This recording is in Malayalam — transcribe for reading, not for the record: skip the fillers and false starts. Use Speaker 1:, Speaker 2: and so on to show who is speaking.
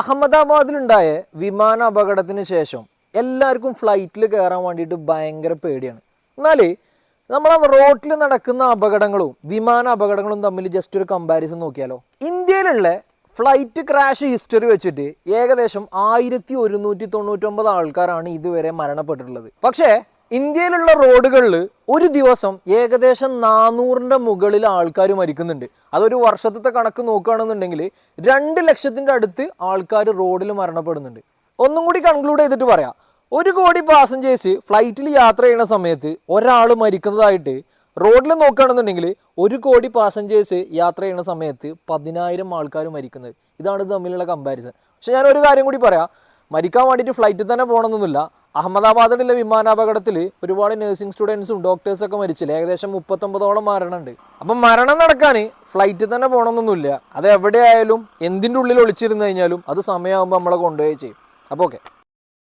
Speaker 1: അഹമ്മദാബാദിലുണ്ടായ വിമാന അപകടത്തിന് ശേഷം എല്ലാവർക്കും ഫ്ലൈറ്റിൽ കയറാൻ വേണ്ടിയിട്ട് ഭയങ്കര പേടിയാണ്. എന്നാൽ നമ്മളെ റോട്ടിൽ നടക്കുന്ന അപകടങ്ങളും വിമാന അപകടങ്ങളും തമ്മിൽ ജസ്റ്റ് ഒരു കമ്പാരിസൺ നോക്കിയാലോ. ഇന്ത്യയിലുള്ള ഫ്ലൈറ്റ് ക്രാഷ് ഹിസ്റ്ററി വെച്ചിട്ട് ഏകദേശം 1199 ആൾക്കാരാണ് ഇതുവരെ മരണപ്പെട്ടിട്ടുള്ളത്. പക്ഷേ ഇന്ത്യയിലുള്ള റോഡുകളിൽ ഒരു ദിവസം ഏകദേശം 400ന്റെ മുകളിൽ ആൾക്കാർ മരിക്കുന്നുണ്ട്. അതൊരു വർഷത്തെ കണക്ക് നോക്കുകയാണെന്നുണ്ടെങ്കിൽ 2 ലക്ഷത്തിൻ്റെ അടുത്ത് ആൾക്കാർ റോഡിൽ മരണപ്പെടുന്നുണ്ട്. ഒന്നും കൂടി കൺക്ലൂഡ് ചെയ്തിട്ട് പറയാം, 1 കോടി പാസഞ്ചേഴ്സ് ഫ്ലൈറ്റിൽ യാത്ര ചെയ്യുന്ന സമയത്ത് ഒരാൾ മരിക്കുന്നതായിട്ട് റോഡിൽ നോക്കുകയാണെന്നുണ്ടെങ്കിൽ 1 കോടി പാസഞ്ചേഴ്സ് യാത്ര ചെയ്യുന്ന സമയത്ത് 10,000 ആൾക്കാർ മരിക്കുന്നത്. ഇതാണ് ഇത് തമ്മിലുള്ള കമ്പാരിസൺ. പക്ഷെ ഞാനൊരു കാര്യം കൂടി പറയാം, മരിക്കാൻ വേണ്ടിയിട്ട് ഫ്ലൈറ്റിൽ തന്നെ പോകണമെന്നൊന്നുമില്ല. അഹമ്മദാബാദിലുള്ള വിമാനാപകടത്തിൽ ഒരുപാട് നഴ്സിംഗ് സ്റ്റുഡൻസും ഡോക്ടേഴ്സൊക്കെ മരിച്ചില്ല. ഏകദേശം 39ഓളം മരണമുണ്ട്. അപ്പം മരണം നടക്കാൻ ഫ്ലൈറ്റിൽ തന്നെ പോകണമെന്നൊന്നുമില്ല. അത് എവിടെയായാലും എന്തിൻ്റെ ഉള്ളിൽ ഒളിച്ചിരുന്നു കഴിഞ്ഞാലും അത് സമയമാകുമ്പോൾ നമ്മളെ കൊണ്ടുപോയി ചെയ്യും. അപ്പോൾ ഓക്കെ.